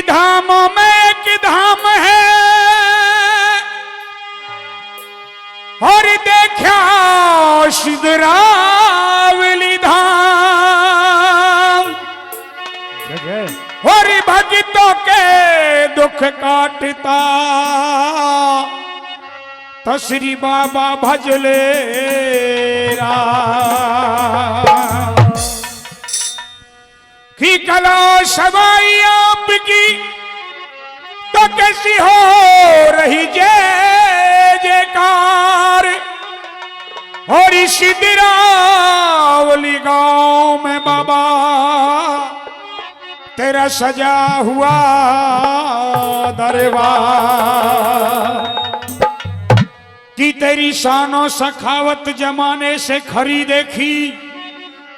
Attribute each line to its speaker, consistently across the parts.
Speaker 1: धामों में एक धाम है और देखा सिद्धरावली धाम और भक्तों के दुख काटता तो श्री बाबा भजले की कला सवाई आपकी तो कैसी हो रही जय जयकार और इस सिद्धरावली गांव में बाबा तेरा सजा हुआ दरबार कि तेरी शानो सखावत जमाने से खरी देखी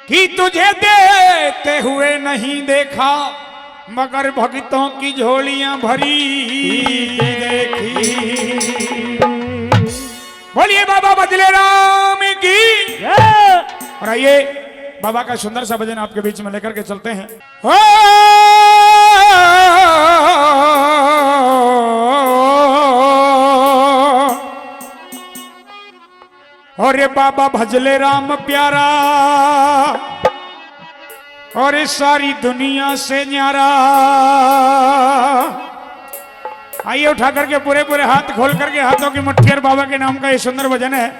Speaker 1: कि तुझे देते हुए नहीं देखा मगर भक्तों की झोलियां भरी देखी। बोलिए बाबा बदले राम की। और आइए बाबा का सुंदर सा भजन आपके बीच में लेकर के चलते हैं। और बाबा भजले राम प्यारा और इस सारी दुनिया से न्यारा। आइए उठा करके पूरे पूरे हाथ खोल करके हाथों की मुट्ठी और बाबा के नाम का ये सुंदर भजन है।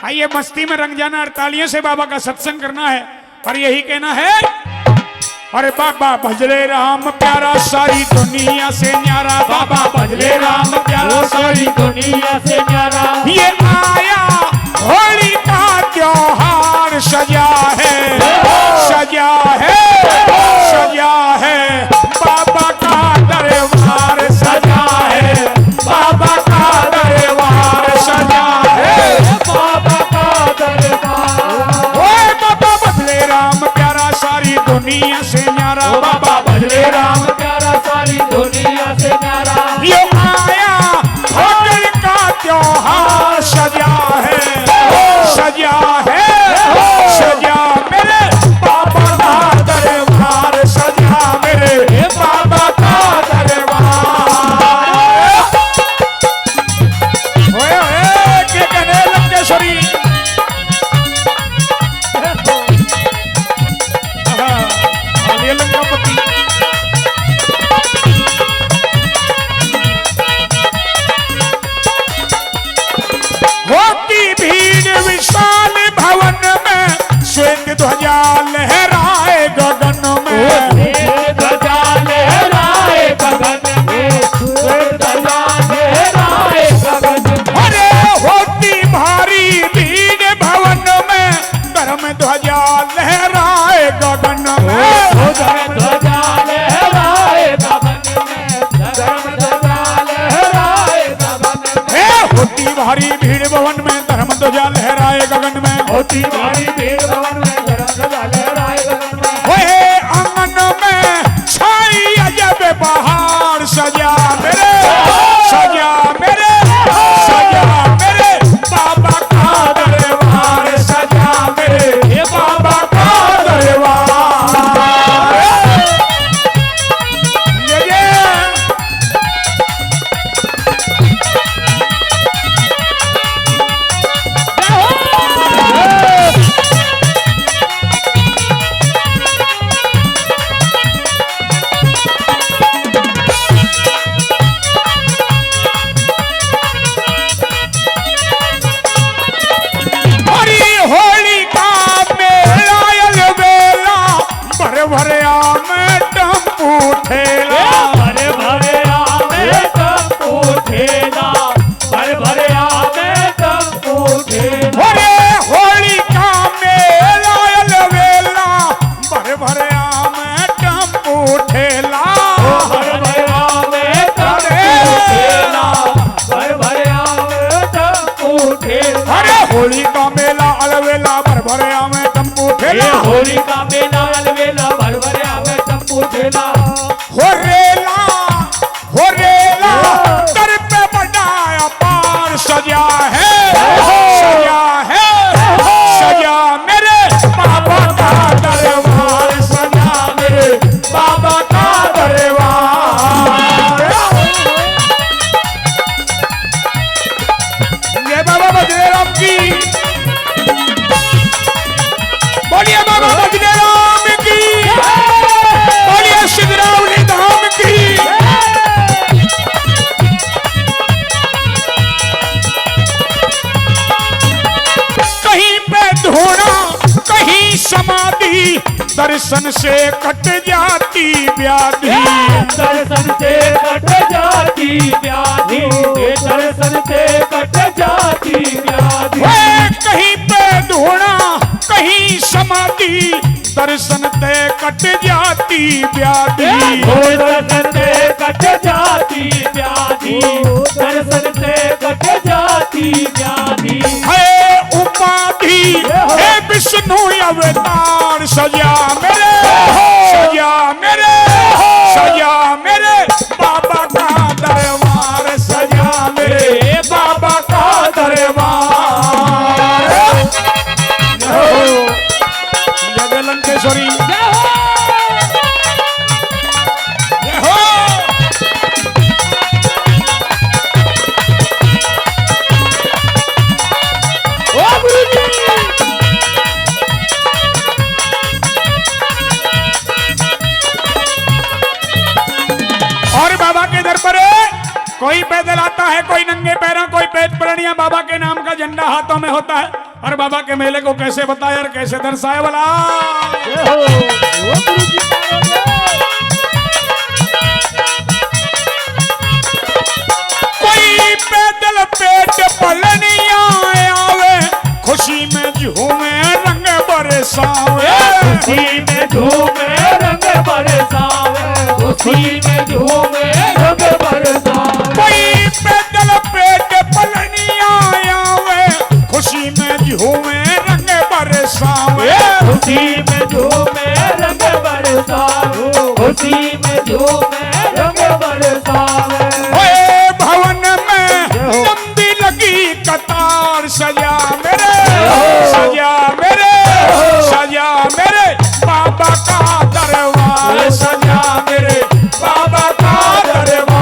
Speaker 1: आइए मस्ती में रंग जाना और तालियों से बाबा का सत्संग करना है और यही कहना है। अरे बाबा भजले राम प्यारा सारी दुनिया से न्यारा। बाबा भजले राम प्यारा सारी दुनिया से न्यारा। ये आया होली का त्योहार सजा है सजा है सजा है बाबा का दरबार सजा है बाबा का दरबार सजा है बाबा का दरबार। ओए बाबा भजले राम प्यारा सारी दुनिया से न्यारा। बाबा भजले राम प्यारा सारी दुनिया से न्यारा। ये आया होली का त्योहार सजा है सजा है सजा मेरे बाबा का दरबार सजा मेरे बाबा का दरबार। ओए ओए के कहने लंकेश्वरी ये लंकापति होती भीड़ विशाल भवन में श्वेत ध्वजा लहराए गगन में ध्वजा लहराए गगन में श्वेत ध्वजा लहराए गगन में। अरे होती भारी भीड़ भवन में धर्म ध्वजा लहराए गगन में ध्वजा लहराए गगन में धर्म ध्वजा लहराए गगन में। होती भारी भीड़ भवन में धर्म ध्वजा लहराए गगन में होती भारी भीड़ भवन में धर्म ध्वजा लहराए गगन में। ओए आंगन में छाई अजब बहार सजा मेरे सजा मेरे सजा मेरे बाबा का दरबार सजा मेरे बाबा का दरबार। भरे आमे टम्पू ठेला भरे भरे आमे टम्पू ठेला भरे भरे आमे टम्पू ठेला। अरे होली का मेला अलवेला भरे भरे आमे टम्पू ठेला भरे भरे आमे टम्पू ठेला भरे भरे आमे टम्पू ठेला। अरे होली का मेला अलवेला भरे भरे आमे टम्पू ठेला होली का मेला अलवेला भरे भरे आमे टम्पू ठेला। हो रेला कर पे बढ़ाया पार सजा है सजा मेरे बाबा का दरबार सजा मेरे बाबा का दरबार। दर्शन से कट जाती व्याधि,
Speaker 2: दर्शन से कट जाती व्याधि, दर्शन से कट जाती व्याधि।
Speaker 1: कहीं पे धूणा कहीं समाधि, दर्शन ते कट जाती व्याधि,
Speaker 2: दर्शन से कट जाती व्याधि, दर्शन से कट जाती व्याधि।
Speaker 1: है उपाधि है विष्णु अवतार, सजा मेरे, सजा मेरे, सजा मेरे बाबा का दरबार, सजा मेरे बाबा का दरबार। जय लंकेश्वरी, जय हो।
Speaker 2: ओ गुरुजी
Speaker 1: और बाबा के दर पर कोई पैदल आता है, कोई नंगे पैरों, कोई पेट प्रणिया, बाबा के नाम का झंडा हाथों में होता है। और बाबा के मेले को कैसे बताया और कैसे दर्शाया वाला। कोई पैदल पेट पलनिया आवे, खुशी में झूमे रंग बरसावे,
Speaker 2: खुशी में झूमे रंग बरसावे, खुशी में झूमे रंग बरसावे।
Speaker 1: कोई पैदल पेट पलनिया आवे, खुशी में झूमे रंग बरसावे,
Speaker 2: खुशी में झूमे रंग बरसावे, खुशी में झूमे रंग बरसावे।
Speaker 1: ओए भवन में लंबी लगी कतार, सजा मेरे, सजा मेरे, सजा मेरे बाबा का दरबार, सजा मेरे बाबा का दरबार।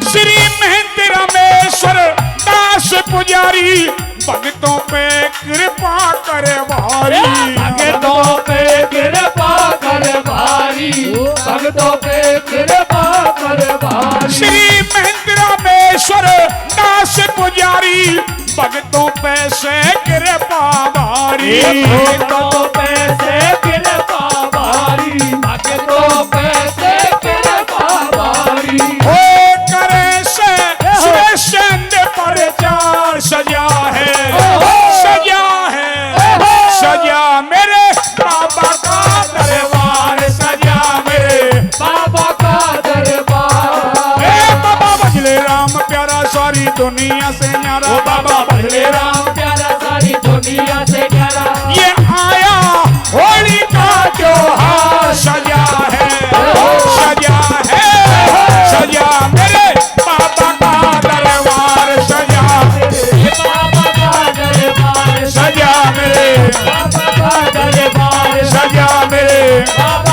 Speaker 1: श्री महंत रामेश्वर दास पुजारी, भक्तों पे कृपा करे भारी,
Speaker 2: भक्तों पे कृपा कर भारी, भक्तों पे कृपा कर भारी।
Speaker 1: श्री महंत रामेश्वर दास पुजारी, भक्तों पे से कृपा भारी,
Speaker 2: भक्तों पे से कृपा भारी, भक्तों पे से कृपा भारी।
Speaker 1: ओ करे से श्रेष्ठ प्रचार, सजा है, सजा है, सजा मेरे बाबा का दरबार, सजा मेरे
Speaker 2: बाबा का दरबार।
Speaker 1: बाबा बजले राम प्यारा सारी दुनिया से न्यारा, बाबा बजले राम
Speaker 2: प्यारा सारी दुनिया से प्यारा।
Speaker 1: ये आया होली का त्योहार, सजा है, सजा है, सजा मेरे बाबा का दरबार, सजा मेरे
Speaker 2: बाबा का दरबार,
Speaker 1: सजा मेरे
Speaker 2: बाबा का दरबार,
Speaker 1: सजा मेरे
Speaker 2: बाबा